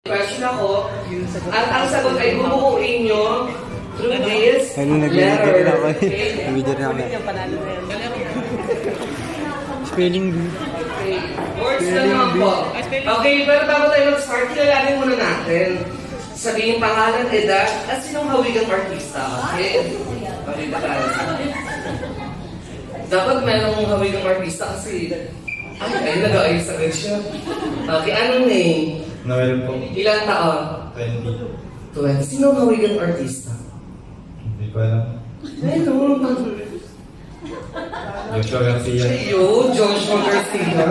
Question ako, at ang sagot ay bubuuin nyo through this letter. Okay? Video namin. Spelling bee. Okay. Words na naman po. Okay, pero bago tayo mag-start, kilalanin muna natin. Sabihin pangalan, edad, at sinong hawigang artista. Okay? Okay ba tayo? Dapat merong hawigang artista kasi ay nag-aayos agad siya. Okay, anong name? Noel po. Ilang taon? 20. 20. Sinong hawigang artista? Hindi ko alam. Meron. Joshua Garcia. Ayun, Joshua Garcia.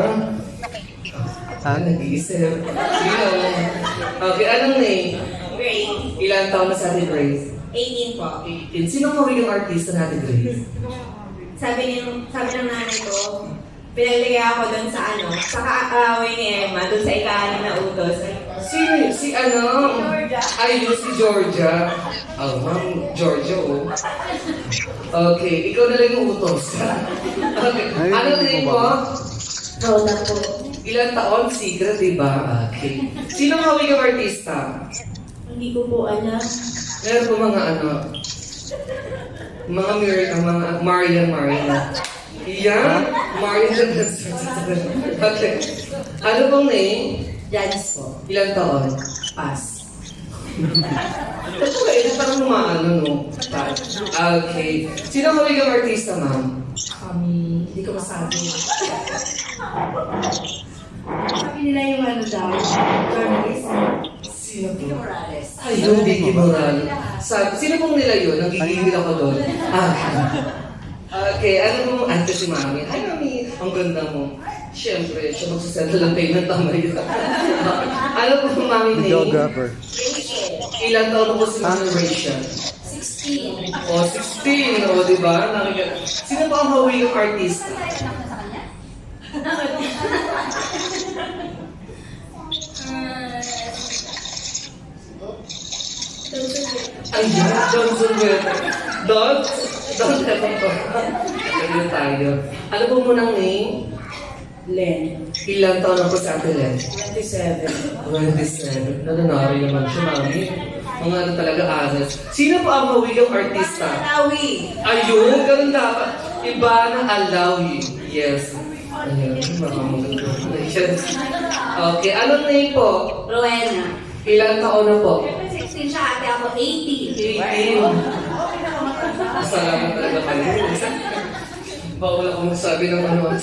Nag-iisip. Sino? Okay, anong name? Grace. Ilang taon na sa ating Grace? 18 po. 18. Sinong hawigang artista natin, Grace? Sabi ng nanay ko, pinalagay ako doon sa sa kaaway ni Emma, doon sa ika-6 na utos. Sino? Si ano? Georgia. Ayun, si Georgia. Oh, ma'am, Georgia, oh. Okay, ikaw na lang yung utos. Okay, ano name mo? Roda po. Ilang taon? Secret, diba? Okay. Sinong hawigang artista? Hindi ko po alam. Meron po mga ano, mga Marian. Yeah? Marian. Okay. Ano pong name? Janice po. Ilang taon? Pass. Ito ba, ito parang umaano, no? Okay. Sino ang hawigang artista, ma'am? Hindi ko masabi. Sabi nila yung ano daw, journalist. Sino po? Morales. Ayun, Vicky Moral. Sino pong nila yun? Nagigigil ako doon. Okay, ano pong ante si Mami? Hi, Mami! Ang ganda mo. Siyempre, siya magsasettle ng payment tama yun. Ano pong Mami name? Videographer. Ilan taon na po si Mami Rachel? 16. O, 16. O, diba? Sino po ang hawigang artista? Ayan, Johnson Wetter. Don't have a thought. Ayun tayo. Ano po munang name? Len. Ilang taon na po sa atin, Len? 27. 27. Nananari naman siya, Mami. Mga ano talaga honest. Sino po ang hawigang artista? Alawi. Ayun, ganun dapat. Iba na Alawi. Yes. Ayun, makamaganda. Okay, anong name po? Rowena. Ilang taon na po? 16 siya, ate ako 80. 18. Salamat talaga kayo. Bawal ako masabi ng ano.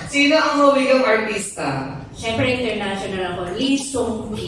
Sino ang hawigang artista? Siyempre international ako, Lee Sung-ki.